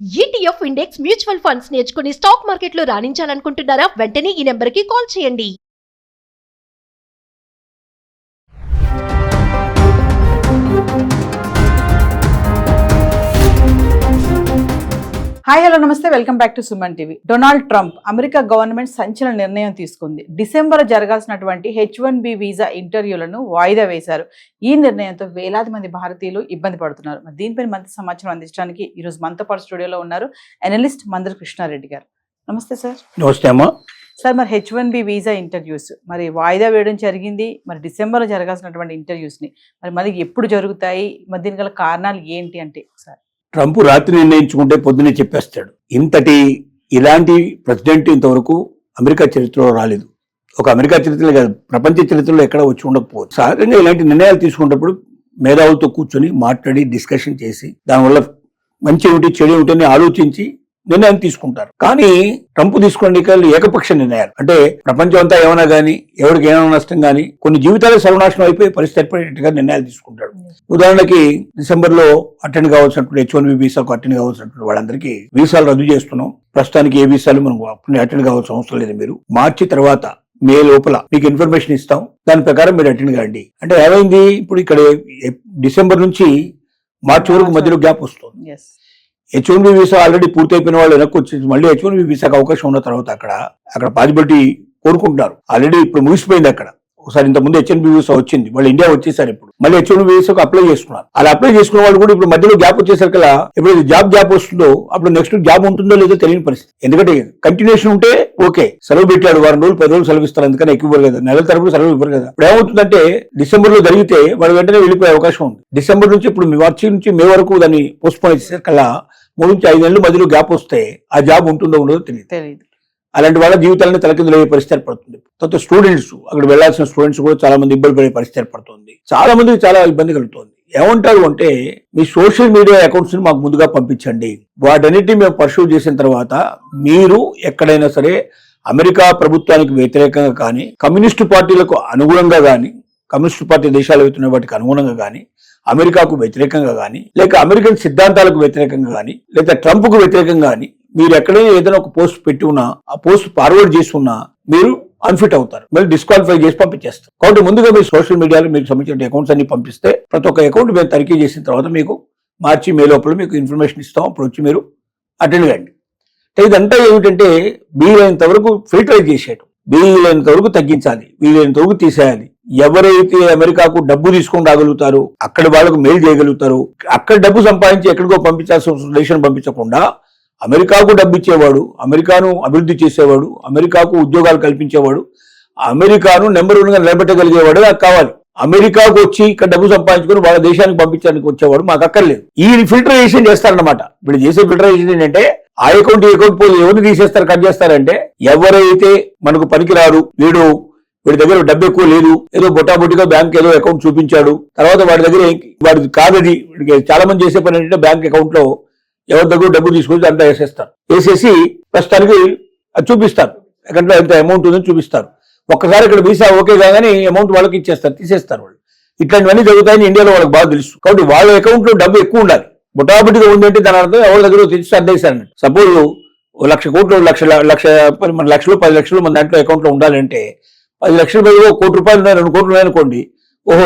ETF index mutual funds నేర్చుకుని stock మార్కెట్లో రాణించాలనుకుంటున్నారా? వెంటనే ఈ నెంబర్కి కాల్ చేయండి. హాయ్ హలో నమస్తే, welcome back to Suman TV. Donald Trump America government సంచలన నిర్ణయం తీసుకుంది. డిసెంబర్ జరగాల్సినటువంటి H1B వీసా ఇంటర్వ్యూలను వాయిదా వేశారు. ఈ నిర్ణయంతో వేలాది మంది భారతీయులు ఇబ్బంది పడుతున్నారు. మరి దీనిపై మరింత సమాచారం అందించడానికి ఈరోజు మనతో పాటు స్టూడియోలో ఉన్నారు అనలిస్ట్ మందర కృష్ణారెడ్డి గారు. నమస్తే సార్. నమస్తే అమ్మా. సార్, మరి H1B వీసా ఇంటర్వ్యూస్ మరి వాయిదా వేయడం జరిగింది. మరి డిసెంబర్లో జరగాల్సినటువంటి ఇంటర్వ్యూస్ని మరి ఎప్పుడు జరుగుతాయి? మరి దీని గల కారణాలు ఏంటి అంటే సార్? ట్రంప్ రాత్రి నిర్ణయించుకుంటే పొద్దునే చెప్పేస్తాడు. ఇలాంటి ప్రెసిడెంట్ ఇంతవరకు అమెరికా చరిత్రలో రాలేదు. ఒక అమెరికా చరిత్రలో కాదు, ప్రపంచ చరిత్రలో ఎక్కడ వచ్చి ఉండకపోవచ్చు. సహజంగా ఇలాంటి నిర్ణయాలు తీసుకున్నప్పుడు మేధావులతో కూర్చొని మాట్లాడి డిస్కషన్ చేసి దానివల్ల మంచి ఏమిటి చెడు ఏమిటి అని ఆలోచించి నిర్ణయం తీసుకుంటారు. కానీ ట్రంప్ తీసుకున్న ఎన్నికలు ఏకపక్ష నిర్ణయాలు. అంటే ప్రపంచం అంతా ఏమైనా గానీ, ఎవరికి ఏమైనా నష్టం గానీ, కొన్ని జీవితాలు సర్వనాశనం అయిపోయి పరిస్థితి ఏర్పడేట్టుగా నిర్ణయాలు తీసుకుంటాడు. ఉదాహరణకి డిసెంబర్ లో అటెండ్ కావాల్సినటువంటి H1B వీసాకు అటెండ్ కావాల్సినటువంటి వాళ్ళందరికీ వీసాలు రద్దు చేస్తున్నాం. ప్రస్తుతానికి ఏ వీసాలు మనం అటెండ్ కావాల్సిన అవసరం లేదు. మీరు మార్చి తర్వాత మే లోపల మీకు ఇన్ఫర్మేషన్ ఇస్తాం, దాని ప్రకారం మీరు అటెండ్ కాండి. అంటే ఏమైంది, ఇప్పుడు ఇక్కడ డిసెంబర్ నుంచి మార్చి వరకు మధ్యలో గ్యాప్ వస్తుంది. H1B వీసా ఆల్రెడీ పూర్తయిపోయిన వాళ్ళు వెనక్కి వచ్చి మళ్ళీ H1B వీసాకు అవకాశం ఉన్న తర్వాత అక్కడ పాజిబిలిటీ కోరుకుంటున్నారు. ఆల్రెడీ ఇప్పుడు ముగిసిపోయింది. అక్కడ ఒకసారి ఇంతకుముందు H1B వీసా వచ్చింది, వాళ్ళు ఇండియా వచ్చేసారు. ఇప్పుడు మళ్ళీ H1B వీసాకు అప్లై చేసుకున్నారు. అలా అప్లై చేసుకున్న వాళ్ళు కూడా ఇప్పుడు మధ్యలో గ్యాప్ వచ్చేసరికి ఇప్పుడు జాబ్ గ్యాప్ వస్తుందో అప్పుడు నెక్స్ట్ జాబ్ ఉంటుందో లేదో తెలియని పరిస్థితి. ఎందుకంటే కంటిన్యూషన్ ఉంటే ఓకే, సెలవు పెట్టాడు, వారం రోజులు 10 రోజులు సెలవు ఇస్తారు, అందుకని ఎక్కువ ఇవ్వరు కదా, నెలల తరపున సెలవు ఇవ్వరు కదా. ఇప్పుడు ఏమవుతుందంటే డిసెంబర్ లో జరిగితే వాళ్ళు వెంటనే వెళ్ళిపోయే అవకాశం ఉంది. డిసెంబర్ నుంచి ఇప్పుడు మార్చి నుంచి మే వరకు దాన్ని పోస్ట్పోన్ చేసేసరికి 3 నుంచి 5 నెలలు మధ్యలో గ్యాప్ వస్తే ఆ జాబ్ ఉంటుందో ఉండదో తెలియదు. అలాంటి వాళ్ళ జీవితాలను తలకిందులు అయ్యే పరిస్థితి ఏర్పడుతుంది. తర్వాత స్టూడెంట్స్, అక్కడ వెళ్లాల్సిన స్టూడెంట్స్ కూడా చాలా మంది ఇబ్బంది పడే పరిస్థితి ఏర్పడుతుంది. చాలా మందికి చాలా ఇబ్బంది కలుగుతుంది. ఏమంటారు అంటే, మీ సోషల్ మీడియా అకౌంట్స్ ని మాకు ముందుగా పంపించండి, వాటన్నిటిని మేము పర్సూ చేసిన తర్వాత మీరు ఎక్కడైనా సరే అమెరికా ప్రభుత్వానికి వ్యతిరేకంగా కానీ, కమ్యూనిస్టు పార్టీలకు అనుగుణంగా కానీ, కమ్యూనిస్టు పార్టీ దేశాలు అవుతున్న వాటికి అనుగుణంగా కానీ, అమెరికాకు వ్యతిరేకంగా కానీ, లేక అమెరికన్ సిద్ధాంతాలకు వ్యతిరేకంగా కానీ, లేదా ట్రంప్ కు వ్యతిరేకంగా కానీ మీరు ఎక్కడైనా ఏదైనా ఒక పోస్ట్ పెట్టి ఉన్నా, ఆ పోస్ట్ ఫార్వర్డ్ చేసి ఉన్నా మీరు అన్ఫిట్ అవుతారు, మళ్ళీ డిస్క్వాలిఫై చేసి పంపించేస్తారు. కాబట్టి ముందుగా మీరు సోషల్ మీడియాలో మీకు సంబంధించిన అకౌంట్స్ అన్ని పంపిస్తే ప్రతి ఒక్క అకౌంట్ మేము తనిఖీ చేసిన తర్వాత మీకు మార్చి మే లోపల మీకు ఇన్ఫర్మేషన్ ఇస్తాం. అప్పుడు వచ్చి మీరు అటెండ్ కండి. ఇదంతా ఏమిటంటే వీలైనంత వరకు ఫిల్టరైజ్ చేసేయటం, వీలైనంత వరకు తగ్గించాలి, వీలైనంత వరకు తీసేయాలి. ఎవరైతే అమెరికాకు డబ్బు తీసుకొని రాగలుగుతారో, అక్కడ వాళ్ళకు మెయిల్ చేయగలుగుతారు, అక్కడ డబ్బు సంపాదించి ఎక్కడికో పంపించాల్సిన దేశం పంపించకుండా అమెరికాకు డబ్బు ఇచ్చేవాడు, అమెరికాను అభివృద్ధి చేసేవాడు, అమెరికాకు ఉద్యోగాలు కల్పించేవాడు, అమెరికాను నెంబర్ 1గా నిలబెట్టగలిగేవాడు నాకు కావాలి. అమెరికాకు వచ్చి ఇక్కడ డబ్బు సంపాదించుకొని వాళ్ళ దేశానికి పంపించడానికి వచ్చేవాడు మాకు అక్కర్లేదు. ఈ ఫిల్టరైజేషన్ చేస్తారన్నమాట. ఇప్పుడు చేసే ఫిల్టరైజేషన్ ఏంటంటే ఆ అకౌంట్ పోయి ఎవరిని తీసేస్తారు, కట్ చేస్తారంటే ఎవరైతే మనకు పనికిరారు, వీడి దగ్గర డబ్బు ఎక్కువ లేదు, ఏదో బొటాబొటిగా బ్యాంక్ ఏదో అకౌంట్ చూపించాడు, తర్వాత వాడి కాదది. చాలా మంది చేసే పని ఏంటంటే బ్యాంక్ అకౌంట్ లో ఎవరి దగ్గర డబ్బు తీసుకొచ్చి అంతా వేసేసి ప్రస్తుతానికి అది చూపిస్తారు, అకౌంట్లో ఎంత అమౌంట్ ఉందని చూపిస్తారు. ఒక్కసారి ఇక్కడ వీసా ఓకే కాగానే అమౌంట్ వాళ్ళకి తీసేస్తారు వాళ్ళు. ఇట్లాంటివన్నీ జరుగుతాయని ఇండియాలో వాళ్ళకి బాగా తెలుసు. కాబట్టి వాళ్ళ అకౌంట్ లో డబ్బు ఎక్కువ ఉండాలి. బొటాబొటిగా ఉందంటే దాని అర్థం ఎవరి దగ్గర తెచ్చి అడ్డేశారని. సపోజ్ 1,00,000 కోట్లు, మన లక్షలు 10 లక్షలు మన దాంట్లో అకౌంట్ లో ఉండాలంటే 10 లక్షల బదులు 1 కోటి రూపాయలు ఉన్నాయి, 2 కోట్లు ఉన్నాయనుకోండి,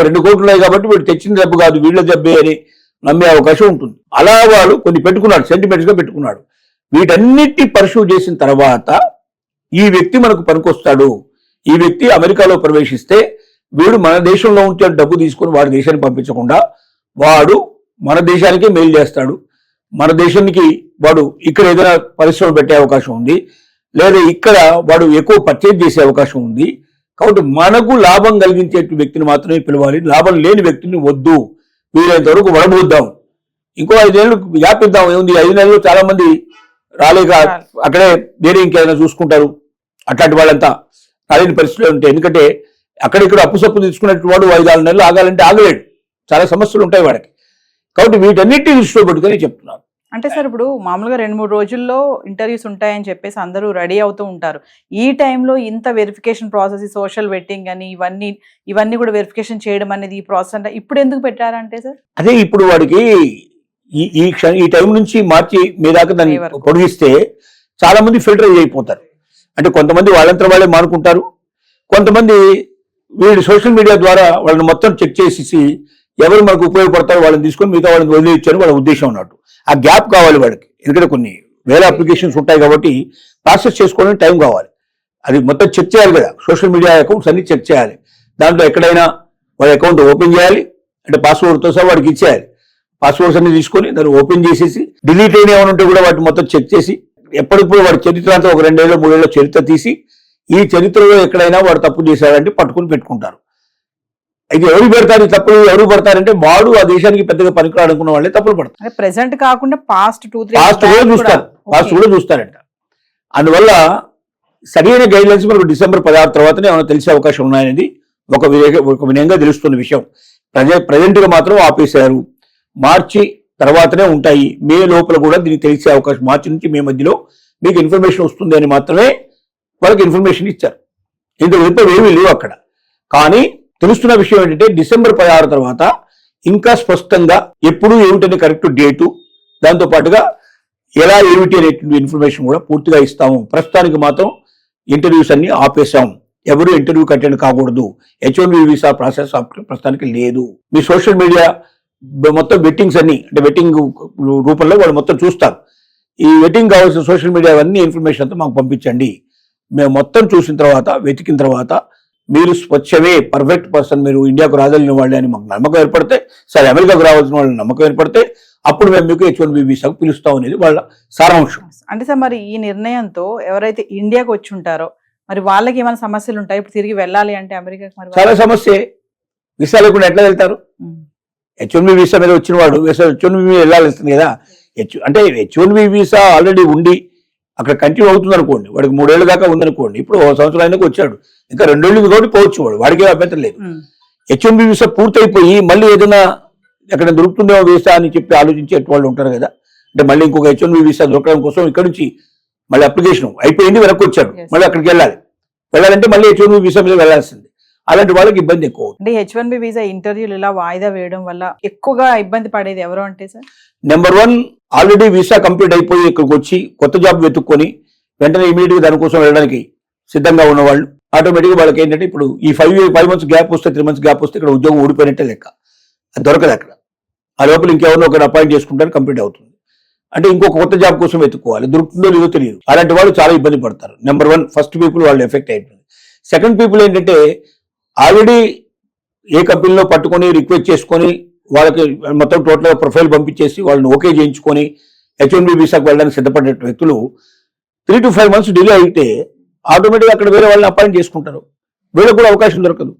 2 కోట్లు ఉన్నాయి కాబట్టి వీడు తెచ్చిన డబ్బు కాదు, వీళ్ళ డబ్బే అని నమ్మే అవకాశం ఉంటుంది. అలా వాడు కొన్ని పెట్టుకున్నాడు, సెంటిమెంట్స్ గా పెట్టుకున్నాడు. వీటన్నిటి పర్సూ చేసిన తర్వాత ఈ వ్యక్తి మనకు పనికొస్తాడు, ఈ వ్యక్తి అమెరికాలో ప్రవేశిస్తే వీడు మన దేశంలో ఉంటే డబ్బు తీసుకుని వాడి దేశానికి పంపించకుండా వాడు మన దేశానికే మెయిల్ చేస్తాడు, మన దేశానికి వాడు ఇక్కడ ఏదైనా పరిశ్రమ పెట్టే అవకాశం ఉంది, లేదా ఇక్కడ వాడు ఎక్కువ పర్చేజ్ చేసే అవకాశం ఉంది. కాబట్టి మనకు లాభం కలిగించే వ్యక్తిని మాత్రమే పిలవాలి, లాభం లేని వ్యక్తిని వద్దు, వీలైనంత వరకు వడబోద్దాం, ఇంకో 5 నెలలు గ్యాప్ ఇద్దాం. ఏముంది, 5 నెలలు చాలా మంది రాలేక అక్కడే వేరే ఇంకేదైనా చూసుకుంటారు. అట్లాంటి వాళ్ళంతా రాలేని పరిస్థితులు ఉంటాయి. ఎందుకంటే అక్కడిక్కడ అప్పు సప్పు తీసుకున్నట్టు వాడు 5-6 నెలలు ఆగాలంటే ఆగలేడు, చాలా సమస్యలు ఉంటాయి వాడికి. కాబట్టి వీటన్నిటిని దృష్టిలో పెట్టుకొని చెప్తున్నాను. అంటే సార్, ఇప్పుడు మామూలుగా 2-3 రోజుల్లో ఇంటర్వ్యూస్ ఉంటాయని చెప్పేసి అందరూ రెడీ అవుతూ ఉంటారు. ఈ టైంలో ఇంత వెరిఫికేషన్ ప్రాసెస్, సోషల్ వెట్టింగ్ అని ఇవన్నీ కూడా వెరిఫికేషన్ చేయడం అనేది ఈ ప్రాసెస్ అంటే ఇప్పుడు ఎందుకు పెట్టారంటే సార్? అదే ఇప్పుడు వాడికి ఈ టైం నుంచి మార్చి మీ దాకా దాన్ని మే వరకు. పొడిగిస్తే చాలా మంది ఫిల్టర్ అయిపోతారు. అంటే కొంతమంది వాళ్ళంతా వాళ్ళే మానుకుంటారు, కొంతమంది వీళ్ళు సోషల్ మీడియా ద్వారా వాళ్ళని మొత్తం చెక్ చేసేసి ఎవరు మనకు ఉపయోగపడతారో వాళ్ళని తీసుకొని మిగతా వాళ్ళని వదిలేయచ్చారు వాళ్ళ ఉద్దేశం అన్నట్టు. ఆ గ్యాప్ కావాలి వాడికి, ఎందుకంటే కొన్ని వేల అప్లికేషన్స్ ఉంటాయి కాబట్టి ప్రాసెస్ చేసుకోవడానికి టైం కావాలి. అది మొత్తం చెక్ చేయాలి కదా, సోషల్ మీడియా అకౌంట్స్ అన్ని చెక్ చేయాలి. దాంట్లో ఎక్కడైనా వాడి అకౌంట్ ఓపెన్ చేయాలి, అంటే పాస్వర్డ్తో సహా వాడికి ఇచ్చేయాలి. పాస్వర్డ్స్ అన్ని తీసుకొని దాన్ని ఓపెన్ చేసేసి డిలీట్ అయిన ఏమైనా ఉంటే కూడా వాటిని మొత్తం చెక్ చేసి ఎప్పటిప్పుడు వాడి చరిత్ర అంతా ఒక 2 ఏళ్ళు 3 ఏళ్ళ చరిత్ర తీసి ఈ చరిత్రలో ఎక్కడైనా వాడు తప్పు చేశాడంటే పట్టుకుని పెట్టుకుంటారు. అయితే ఎవరు పెడతారు ఈ తప్పులు, ఎవరు పడతారంటే వాడు ఆ దేశానికి పెద్దగా పనికిరాడు అనుకున్న వాళ్ళే తప్పులు పడతారు. అంటే ప్రెసెంట్ కాకుండా పాస్ట్ 2-3 పాస్ట్ కూడా చూస్తారు, పాస్ట్ కూడా చూస్తారంట. అందువల్ల సరైన గైడ్ లైన్స్ మనకు డిసెంబర్ 16 తర్వాతనే ఏమైనా తెలిసే అవకాశం ఉన్నాయనేది ఒక వినయంగా తెలుస్తున్న విషయం. ప్రజెంట్ గా మాత్రం ఆపేశారు. మార్చి తర్వాతనే ఉంటాయి. మే లోపల కూడా దీనికి తెలిసే అవకాశం, మార్చి నుంచి మే మధ్యలో మీకు ఇన్ఫర్మేషన్ వస్తుంది అని మాత్రమే వాళ్ళకి ఇన్ఫర్మేషన్ ఇచ్చారు. ఇంతవరకు ఏమీ లేవు అక్కడ. కానీ తెలుస్తున్న విషయం ఏంటంటే డిసెంబర్ 16 తర్వాత ఇంకా స్పష్టంగా ఎప్పుడు ఏమిటనే కరెక్ట్ డేటు, దాంతో పాటుగా ఎలా ఏమిటి అనేటువంటి ఇన్ఫర్మేషన్ కూడా పూర్తిగా ఇస్తాము. ప్రస్తుతానికి మాత్రం ఇంటర్వ్యూస్ అన్ని ఆపేశాం, ఎవరు ఇంటర్వ్యూకి అటెండ్ కాకూడదు, H1B వీసా ప్రాసెస్ ప్రస్తుతానికి లేదు. మీ సోషల్ మీడియా మొత్తం వెట్టింగ్స్ అన్ని, అంటే వెట్టింగ్ రూపంలో వాళ్ళు మొత్తం చూస్తారు. ఈ వెట్టింగ్ కావాల్సిన సోషల్ మీడియా అన్ని ఇన్ఫర్మేషన్ అంతా మాకు పంపించండి. మేము మొత్తం చూసిన తర్వాత వెతికిన తర్వాత మీరు స్వచ్ఛమే పర్ఫెక్ట్ పర్సన్, మీరు ఇండియాకు రాగలిగిన వాళ్ళే అని మాకు నమ్మకం ఏర్పడితే, సరే అమెరికాకు రావాల్సిన వాళ్ళని నమ్మకం ఏర్పడితే అప్పుడు మేము మీకు H1B వీసాకు పిలుస్తాం అనేది వాళ్ళ సారాంశం. అంటే సార్ మరి ఈ నిర్ణయంతో ఎవరైతే ఇండియాకు వచ్చి ఉంటారో మరి వాళ్ళకి ఏమైనా సమస్యలు ఉంటాయి? ఇప్పుడు తిరిగి వెళ్ళాలి అంటే అమెరికాకి మరి చాలా సమస్య. వీసా లేకుండా ఎట్లా వెళ్తారు? H1B వీసా మీద వచ్చిన వాడు H1B మీద వెళ్ళాల్సింది కదా. అంటే H1B వీసా ఆల్రెడీ ఉండి అక్కడ కంటిన్యూ అవుతుంది అనుకోండి, వాడికి 3 ఏళ్ళ దాకా ఉందనుకోండి, ఇప్పుడు 1 సంవత్సరం అయినాక వచ్చాడు, ఇంకా 2 ఏళ్ళు కాబట్టి పోవచ్చు, వాడికి అభ్యంతరం లేదు. H1B వీసా పూర్తయిపోయి మళ్ళీ ఏదైనా ఎక్కడ దొరుకుతుందేమో వీసా అని చెప్పి ఆలోచించే వాళ్ళు ఉంటారు కదా. అంటే మళ్ళీ ఇంకొక H1B వీసా దొరకడం కోసం ఇక్కడ నుంచి మళ్ళీ అప్లికేషన్ అయిపోయింది, వెనక్కి వచ్చాడు, మళ్ళీ అక్కడికి వెళ్ళాలంటే మళ్ళీ H1B వీసా మీద వెళ్ళాల్సింది. అలాంటి వాళ్ళకి ఇబ్బంది ఎక్కువ. అంటే H1B వీసా ఇంటర్వ్యూలు ఇలా వాయిదా వేయడం వల్ల ఎక్కువగా ఇబ్బంది పడేది ఎవరు అంటే sir? Number 1, already visa complete అయిపోయి ఇక్కడికి వచ్చి కొత్త జాబ్ వెతుక్కొని వెంటనే ఇమీడియట్ గా దానికోసం వెళ్ళడానికి సిద్ధంగా ఉన్న వాళ్ళు ఆటోమేటిక్ గా వాళ్ళకి ఏంటంటే ఇప్పుడు ఈ 5 months గ్యాప్ వస్తే 3 months గ్యాప్ వస్తే ఇక్కడ ఉద్యోగం ఊడిపోయినట్టే లెక్క, అది దొరకదు అక్కడ. ఆ లోపల ఇంకెవరినో ఒకరు అపాయింట్ చేసుకుంటారు, కంప్లీట్ అవుతుంది. అంటే ఇంకొక కొత్త జాబ్ కోసం వెతుక్కోవాలి, దొరుకుతుందో లేదో తెలియదు. అలాంటి వాళ్ళు చాలా ఇబ్బంది పడతారు. నెంబర్ 1 ఫస్ట్ పీపుల్ వాళ్ళు ఎఫెక్ట్ అయిపోయింది. సెకండ్ పీపుల్ ఏంటంటే ఆల్రెడీ ఏ కంపెనీలో పట్టుకొని రిక్వెస్ట్ చేసుకొని వాళ్ళకి మొత్తం టోటల్గా ప్రొఫైల్ పంపించేసి వాళ్ళని ఓకే చేయించుకొని H1B వీసాకు వెళ్ళడానికి సిద్ధపడే వ్యక్తులు 3 to 5 months డిలే అయితే ఆటోమేటిక్గా అక్కడ వేరే వాళ్ళని అపాయింట్ చేసుకుంటారు, వీళ్ళకి కూడా అవకాశం దొరకదు.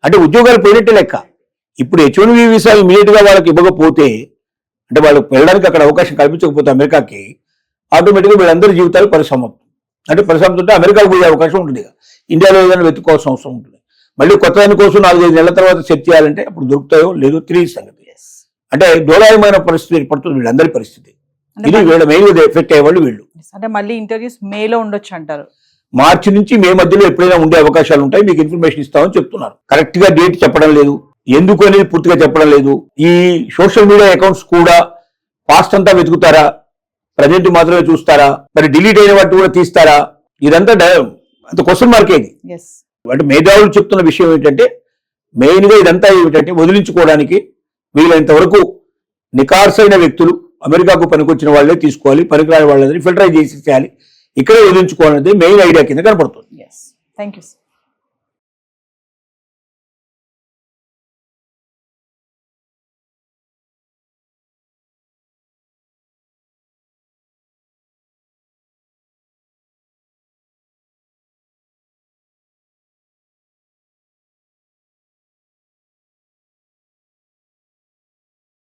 అంటే ఉద్యోగాలు పోయినట్టే లెక్క. ఇప్పుడు H1B వీసా ఇమీడియట్ గా వాళ్ళకి ఇవ్వకపోతే, అంటే వాళ్ళకి వెళ్ళడానికి అక్కడ అవకాశం కల్పించకపోతే అమెరికాకి, ఆటోమేటిక్గా వీళ్ళందరి జీవితాలు పరిశ్రమ, అంటే పరిశ్రమతో ఉంటే అమెరికాకు పోయే అవకాశం ఉంటుంది. ఇండియాలో ఏదైనా వెతుక్కోవాల్సిన అవసరం ఉంటుంది. మళ్ళీ కొత్త దాని కోసం 4-5 నెలల తర్వాత సెట్ చేయాలంటే అప్పుడు దొరుకుతాయో లేదో తెలియదు సంగతి. అంటే దోలాయమైన పరిస్థితి ఏర్పడుతుంది వీళ్ళందరి పరిస్థితి. ఇది వీళ్ళ మెయిన్ ఎఫెక్ట్ అయ్యేవాళ్ళు వీళ్ళు. అంటే మళ్ళీ ఇంటర్వ్యూస్ మేలో ఉండొచ్చు అంటారు. మార్చి నుంచి మే మధ్యలో ఎప్పుడైనా ఉండే అవకాశాలు ఉంటాయి, మీకు ఇన్ఫర్మేషన్ ఇస్తామని చెప్తున్నారు. కరెక్ట్ గా డేట్ చెప్పడం లేదు, ఎందుకు అనేది పూర్తిగా చెప్పడం లేదు. ఈ సోషల్ మీడియా అకౌంట్స్ కూడా పాస్ట్ అంతా వెతుకుతారా, ప్రజెంట్ మాత్రమే చూస్తారా, మరి డిలీట్ అయిన వాటి కూడా తీస్తారా, ఇదంతా అంత క్వశ్చన్ మార్కే ఇది. అంటే మేధావులు చెప్తున్న విషయం ఏంటంటే మెయిన్ గా ఇదంతా ఏమిటంటే వదిలించుకోవడానికి వీలైనంత వరకు నికార్సైన వ్యక్తులు అమెరికాకు పనికొచ్చిన వాళ్ళే తీసుకోవాలి, పనికిరాని వాళ్ళని ఫిల్టర్ చేసి చేయాలి, ఇక్కడే వదిలించుకోవాలనేది మెయిన్ ఐడియా కింద కనపడుతుంది. Thank you.